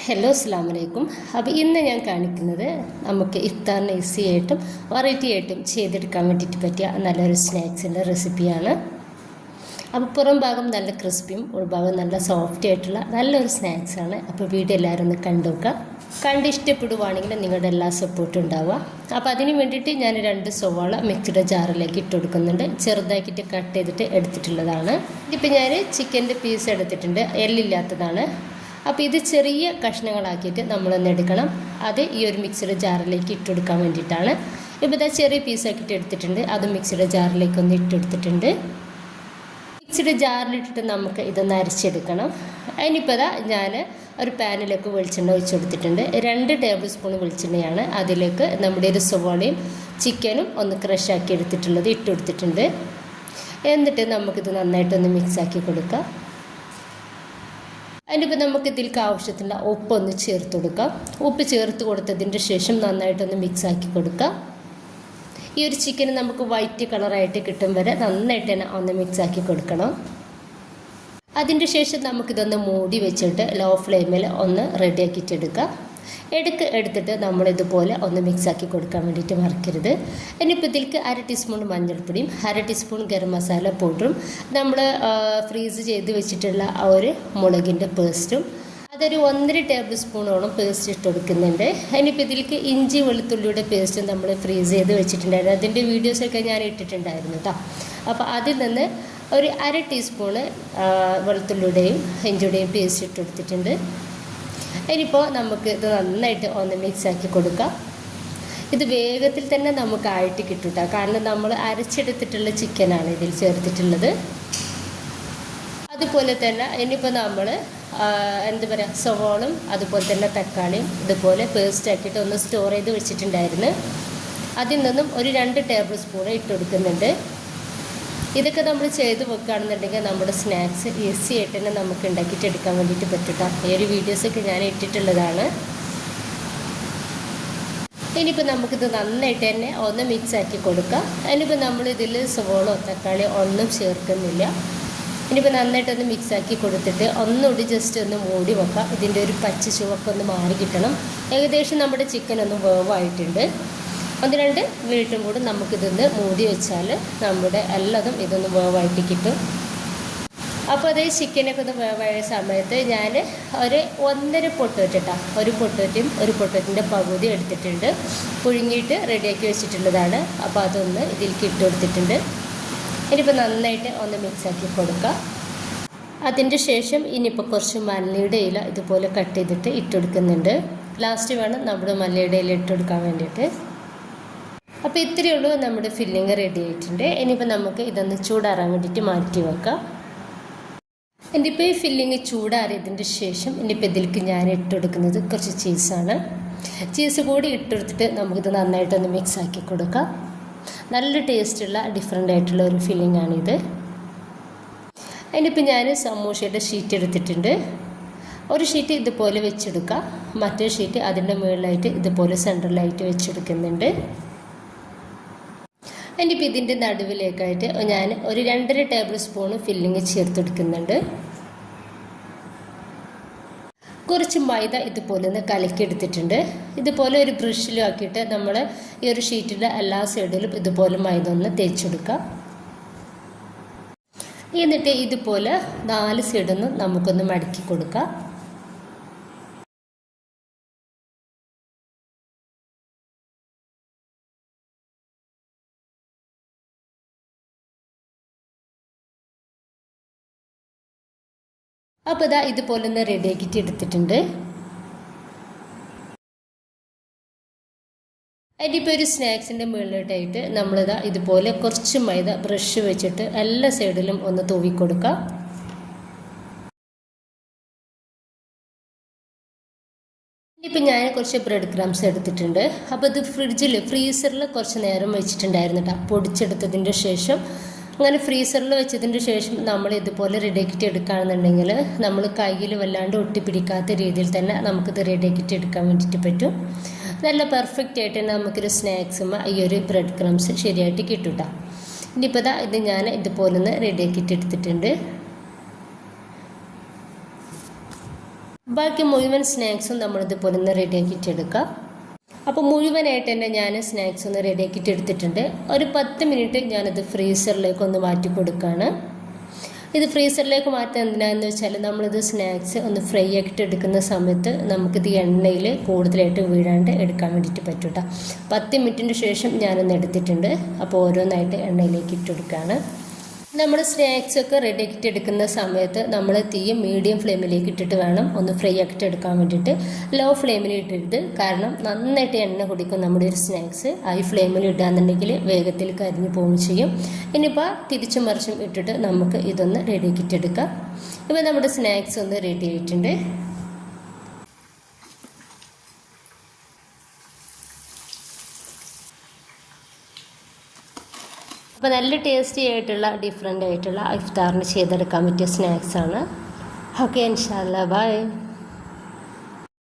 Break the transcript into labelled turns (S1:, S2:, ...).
S1: Hello അസ്സാം വലൈക്കും. അപ്പോൾ ഇന്ന് ഞാൻ കാണിക്കുന്നത് നമുക്ക് ഇഫ്താറിന് ഈസി ആയിട്ടും വെറൈറ്റി ആയിട്ടും ചെയ്തെടുക്കാൻ വേണ്ടിയിട്ട് പറ്റിയ നല്ലൊരു സ്നാക്സിൻ്റെ റെസിപ്പിയാണ്. അപ്പോൾ പുറം ഭാഗം നല്ല ക്രിസ്പിയും ഉൾഭാഗം നല്ല സോഫ്റ്റ് ആയിട്ടുള്ള നല്ലൊരു സ്നാക്സാണ്. അപ്പോൾ വീഡിയോ എല്ലാവരും ഒന്ന് കണ്ടുനോക്കുക. കണ്ട് ഇഷ്ടപ്പെടുവാണെങ്കിൽ നിങ്ങളുടെ എല്ലാ സപ്പോർട്ടും ഉണ്ടാവുക. അപ്പോൾ അതിന് വേണ്ടിയിട്ട് ഞാൻ 2 സവാള മിക്സിയുടെ ജാറിലേക്ക് ഇട്ട് കൊടുക്കുന്നുണ്ട്. ചെറുതാക്കിയിട്ട് കട്ട് ചെയ്തിട്ട് എടുത്തിട്ടുള്ളതാണ്. ഇതിപ്പോൾ ഞാൻ ചിക്കൻ്റെ പീസ് എടുത്തിട്ടുണ്ട്, എല്ലില്ലാത്തതാണ്. അപ്പോൾ ഇത് ചെറിയ കഷ്ണങ്ങളാക്കിയിട്ട് നമ്മളൊന്ന് എടുക്കണം. അത് ഈ ഒരു മിക്സിയുടെ ജാറിലേക്ക് ഇട്ട് കൊടുക്കാൻ വേണ്ടിയിട്ടാണ്. ഇപ്പോൾ ഇതാ ചെറിയ പീസാക്കിയിട്ട് എടുത്തിട്ടുണ്ട്, അത് മിക്സിയുടെ ജാറിലേക്ക് ഒന്ന് ഇട്ടെടുത്തിട്ടുണ്ട്. മിക്സിയുടെ ജാറിലിട്ടിട്ട് നമുക്ക് ഇതൊന്ന് അരച്ചെടുക്കണം. അതിനിപ്പോൾ ഇതാ ഞാൻ ഒരു പാനിലേക്ക് വെളിച്ചെണ്ണ ഒഴിച്ച് കൊടുത്തിട്ടുണ്ട്. 2 ടേബിൾ സ്പൂൺ വെളിച്ചെണ്ണയാണ്. അതിലേക്ക് നമ്മുടെ ഒരു സവാളയും ചിക്കനും ഒന്ന് ക്രഷാക്കി എടുത്തിട്ടുള്ളത് ഇട്ട് കൊടുത്തിട്ടുണ്ട്. എന്നിട്ട് നമുക്കിത് നന്നായിട്ടൊന്ന് മിക്സാക്കി കൊടുക്കാം. അതിനിപ്പോൾ നമുക്ക് ഇതിലേക്ക് ആവശ്യത്തിനുള്ള ഉപ്പൊന്ന് ചേർത്ത് കൊടുക്കാം. ഉപ്പ് ചേർത്ത് കൊടുത്തതിൻ്റെ ശേഷം നന്നായിട്ടൊന്ന് മിക്സാക്കി കൊടുക്കാം. ഈ ഒരു ചിക്കൻ നമുക്ക് വൈറ്റ് കളറായിട്ട് കിട്ടും വരെ നന്നായിട്ട് തന്നെ ഒന്ന് മിക്സാക്കി കൊടുക്കണം. അതിൻ്റെ ശേഷം നമുക്കിതൊന്ന് മൂടി വെച്ചിട്ട് ലോ ഫ്ലെയിമിൽ ഒന്ന് റെഡിയാക്കിയിട്ടെടുക്കാം. എടുത്തിട്ട് നമ്മളിതുപോലെ ഒന്ന് മിക്സാക്കി കൊടുക്കാൻ വേണ്ടിയിട്ട് മറക്കരുത്. ഇനിയിപ്പോൾ ഇതിലേക്ക് 1/2 ടീസ്പൂൺ മഞ്ഞൾപ്പൊടിയും 1/2 ടീസ്പൂൺ ഗരം മസാല പൗഡറും നമ്മൾ ഫ്രീസ് ചെയ്ത് വെച്ചിട്ടുള്ള ആ ഒരു മുളകിൻ്റെ പേസ്റ്റും അതൊരു 1.5 ടേബിൾ സ്പൂണോളം പേസ്റ്റ് ഇട്ട് കൊടുക്കുന്നുണ്ട്. ഇനിയിപ്പോൾ ഇതിലേക്ക് ഇഞ്ചി വെളുത്തുള്ളിയുടെ പേസ്റ്റും നമ്മൾ ഫ്രീസ് ചെയ്ത് വെച്ചിട്ടുണ്ടായിരുന്നു. അതിൻ്റെ വീഡിയോസൊക്കെ ഞാൻ ഇട്ടിട്ടുണ്ടായിരുന്നു കേട്ടോ. അപ്പോൾ അതിൽ നിന്ന് ഒരു 1/2 ടീസ്പൂണ് വെളുത്തുള്ളിയുടെയും ഇഞ്ചിയുടെയും പേസ്റ്റ് ഇട്ട് കൊടുത്തിട്ടുണ്ട്. ഇനിയിപ്പോൾ നമുക്ക് ഇത് നന്നായിട്ട് ഒന്ന് മിക്സാക്കി കൊടുക്കാം. ഇത് വേഗത്തിൽ തന്നെ നമുക്ക് ആയിട്ട് കിട്ടും, കാരണം നമ്മൾ അരച്ചെടുത്തിട്ടുള്ള ചിക്കനാണ് ഇതിൽ ചേർത്തിട്ടുള്ളത്. അതുപോലെ തന്നെ ഇനിയിപ്പോൾ നമ്മൾ എന്താ പറയുക, സവാളും അതുപോലെ തന്നെ തക്കാളിയും ഇതുപോലെ പേസ്റ്റ് ആക്കിയിട്ട് ഒന്ന് സ്റ്റോർ ചെയ്ത് വെച്ചിട്ടുണ്ടായിരുന്നു. അതിൽ നിന്നും ഒരു 2 ടേബിൾ സ്പൂൺ ഇട്ട് കൊടുക്കുന്നുണ്ട്. ഇതൊക്കെ നമ്മൾ ചെയ്ത് വെക്കുകയാണെന്നുണ്ടെങ്കിൽ നമ്മുടെ സ്നാക്സ് ഈസി ആയിട്ട് തന്നെ നമുക്ക് ഉണ്ടാക്കിയിട്ട് എടുക്കാൻ വേണ്ടിയിട്ട് പറ്റും. ഈ ഒരു വീഡിയോസൊക്കെ ഞാൻ ഇട്ടിട്ടുള്ളതാണ്. ഇനിയിപ്പോൾ നമുക്കിത് നന്നായിട്ട് തന്നെ ഒന്ന് മിക്സാക്കി കൊടുക്കാം. ഇനിയിപ്പോൾ നമ്മളിതിൽ സവാളോ തക്കാളിയോ ഒന്നും ചേർക്കുന്നില്ല. ഇനിയിപ്പോൾ നന്നായിട്ടൊന്ന് മിക്സാക്കി കൊടുത്തിട്ട് ഒന്നുകൂടി ജസ്റ്റ് ഒന്ന് മൂടി വെക്കാം. ഇതിൻ്റെ ഒരു പച്ച ചുവപ്പൊന്ന് മാറി കിട്ടണം. ഏകദേശം നമ്മുടെ ചിക്കൻ ഒന്ന് വേവായിട്ടുണ്ട്. 1-2 മിനിറ്റും കൂടി നമുക്കിതൊന്ന് മൂടി വെച്ചാൽ നമ്മുടെ എല്ലാതും ഇതൊന്ന് വേവായിട്ട് കിട്ടും. അപ്പോൾ അതേ ചിക്കനൊക്കെ ഒന്ന് വേവായ സമയത്ത് ഞാൻ ഒരു 1.5 പൊട്ടോറ്റ ഒരു പൊട്ടോറ്റയും ഒരു പൊട്ടോറ്റിൻ്റെ പകുതി എടുത്തിട്ടുണ്ട്, പുഴുങ്ങിയിട്ട് റെഡിയാക്കി വെച്ചിട്ടുള്ളതാണ്. അപ്പോൾ അതൊന്ന് ഇതിലേക്ക് ഇട്ട് കൊടുത്തിട്ടുണ്ട്. ഇനിയിപ്പോൾ നന്നായിട്ട് ഒന്ന് മിക്സാക്കി കൊടുക്കുക. അതിൻ്റെ ശേഷം ഇനിയിപ്പോൾ കുറച്ച് മല്ലിയുടെ ഇല ഇതുപോലെ കട്ട് ചെയ്തിട്ട് ഇട്ട് കൊടുക്കുന്നുണ്ട്. ലാസ്റ്റ് വേണം നമ്മുടെ മല്ലിയുടെ ഇല ഇട്ട് കൊടുക്കാൻ വേണ്ടിയിട്ട്. അപ്പോൾ ഇത്രയേ ഉള്ളൂ, നമ്മുടെ ഫില്ലിങ് റെഡി ആയിട്ടുണ്ട്. ഇനിയിപ്പോൾ നമുക്ക് ഇതൊന്ന് ചൂടാറാൻ വേണ്ടിയിട്ട് മാറ്റി വെക്കാം. ഇനിയിപ്പോൾ ഈ ഫില്ലിങ് ചൂടാറിയതിൻ്റെ ശേഷം ഇനിയിപ്പോൾ ഇതിലേക്ക് ഞാൻ ഇട്ട് കൊടുക്കുന്നത് കുറച്ച് ചീസാണ്. ചീസ് കൂടി ഇട്ടെടുത്തിട്ട് നമുക്കിത് നന്നായിട്ടൊന്ന് മിക്സ് ആക്കി കൊടുക്കാം. നല്ല ടേസ്റ്റുള്ള ഡിഫറെൻ്റ് ആയിട്ടുള്ള ഒരു ഫില്ലിംഗ് ആണിത്. ഇനിയിപ്പോൾ ഞാൻ സമൂസയുടെ ഷീറ്റ് എടുത്തിട്ടുണ്ട്. ഒരു ഷീറ്റ് ഇതുപോലെ വെച്ചെടുക്കുക, മറ്റൊരു ഷീറ്റ് അതിൻ്റെ മുകളിലായിട്ട് ഇതുപോലെ സെൻട്രലായിട്ട് വെച്ചെടുക്കുന്നുണ്ട്. ഇനിയിപ്പോൾ ഇതിൻ്റെ നടുവിലേക്കായിട്ട് ഞാൻ ഒരു 2.5 ടേബിൾ സ്പൂൺ ഫില്ലിങ് ചേർത്തെടുക്കുന്നുണ്ട്. കുറച്ച് മൈദ ഇതുപോലെ ഒന്ന് കലക്കിയെടുത്തിട്ടുണ്ട്. ഇതുപോലെ ഒരു ബ്രഷിലും ആക്കിയിട്ട് നമ്മൾ ഈ ഒരു ഷീറ്റിൻ്റെ എല്ലാ സൈഡിലും ഇതുപോലെ മൈദ ഒന്ന് തേച്ചെടുക്കുക. എന്നിട്ട് ഇതുപോലെ 4 സൈഡിൽ നിന്ന് നമുക്കൊന്ന് മടക്കി കൊടുക്കാം. അപ്പോൾ ഇതാ ഇതുപോലെ ഒന്ന് റെഡിയാക്കിയിട്ട് എടുത്തിട്ടുണ്ട്. അതിനിപ്പോൾ ഒരു സ്നാക്സിൻ്റെ മുകളിലോട്ടായിട്ട് നമ്മളിതാ ഇതുപോലെ കുറച്ച് മൈദ ബ്രഷ് വെച്ചിട്ട് എല്ലാ സൈഡിലും ഒന്ന് തൂവി കൊടുക്കാം. ഇനിയിപ്പോൾ ഞാൻ കുറച്ച് ബ്രെഡ് ക്രംസ് എടുത്തിട്ടുണ്ട്. അപ്പോൾ ഇത് ഫ്രീസറിൽ കുറച്ച് നേരം വെച്ചിട്ടുണ്ടായിരുന്നു കേട്ടോ. പൊടിച്ചെടുത്തതിൻ്റെ ശേഷം അങ്ങനെ ഫ്രീസറിൽ വെച്ചതിൻ്റെ ശേഷം നമ്മൾ ഇതുപോലെ റെഡിയാക്കിയിട്ട് എടുക്കുകയാണെന്നുണ്ടെങ്കിൽ നമ്മൾ കയ്യിൽ വല്ലാണ്ട് ഒട്ടിപ്പിടിക്കാത്ത രീതിയിൽ തന്നെ നമുക്കിത് റെഡിയാക്കിയിട്ട് എടുക്കാൻ വേണ്ടിയിട്ട് പറ്റും. നല്ല പെർഫെക്റ്റ് ആയിട്ട് തന്നെ നമുക്കൊരു സ്നാക്സും ഈ ഒരു ബ്രെഡ് ക്രംസ് ശരിയായിട്ട് കിട്ടും കേട്ടോ. ഇനിയിപ്പോൾ ഇത് ഞാൻ ഇതുപോലെ ഒന്ന് റെഡിയാക്കിയിട്ട് എടുത്തിട്ടുണ്ട്. ബാക്കി മുഴുവൻ സ്നാക്സും നമ്മളിതുപോലെ ഒന്ന് റെഡിയാക്കിയിട്ടെടുക്കാം. അപ്പോൾ മുഴുവനായിട്ട് തന്നെ ഞാൻ സ്നാക്സ് ഒന്ന് റെഡിയാക്കിയിട്ട് എടുത്തിട്ടുണ്ട്. ഒരു 10 മിനിറ്റ് ഞാനത് ഫ്രീസറിലേക്ക് ഒന്ന് മാറ്റി കൊടുക്കുകയാണ്. ഇത് ഫ്രീസറിലേക്ക് മാറ്റാൻ എന്തിനാണെന്ന് വെച്ചാൽ നമ്മളിത് സ്നാക്സ് ഒന്ന് ഫ്രൈ ആക്കിയിട്ട് എടുക്കുന്ന സമയത്ത് നമുക്കിത് എണ്ണയിൽ കൂടുതലായിട്ട് വീഴാണ്ട് എടുക്കാൻ വേണ്ടിയിട്ട് പറ്റും കേട്ടോ. 10 മിനിറ്റിന് ശേഷം ഞാനൊന്ന് എടുത്തിട്ടുണ്ട്. അപ്പോൾ ഓരോന്നായിട്ട് എണ്ണയിലേക്ക് ഇട്ടെടുക്കുകയാണ്. നമ്മൾ സ്നാക്സൊക്കെ റെഡി ആക്കിയിട്ട് എടുക്കുന്ന സമയത്ത് നമ്മൾ തീ മീഡിയം ഫ്ലെയിമിലേക്ക് ഇട്ടിട്ട് വേണം ഒന്ന് ഫ്രൈ ആക്കിയിട്ട് എടുക്കാൻ വേണ്ടിയിട്ട്. ലോ ഫ്ലെയിമിൽ ഇട്ടരുത്, കാരണം നന്നായിട്ട് എണ്ണ കുടിക്കും നമ്മുടെ ഒരു സ്നാക്സ്. ഹൈ ഫ്ലെയിമിൽ ഇടുകയാണെന്നുണ്ടെങ്കിൽ വേഗത്തിൽ കരിഞ്ഞു പോവുകയും ചെയ്യും. ഇനിയിപ്പോൾ തിരിച്ചും മറിച്ചും ഇട്ടിട്ട് നമുക്ക് ഇതൊന്ന് റെഡി ആക്കിയിട്ട് എടുക്കാം. ഇപ്പോൾ നമ്മുടെ സ്നാക്സ് ഒന്ന് റെഡി ആയിട്ടുണ്ട്. അപ്പോൾ നല്ല ടേസ്റ്റി ആയിട്ടുള്ള ഡിഫറെൻ്റ് ആയിട്ടുള്ള ഇഫ്താറിന് ചെയ്തെടുക്കാൻ പറ്റിയ സ്നാക്സാണ്. ഓക്കെ, ഇൻഷാ അല്ലാ, ബൈ.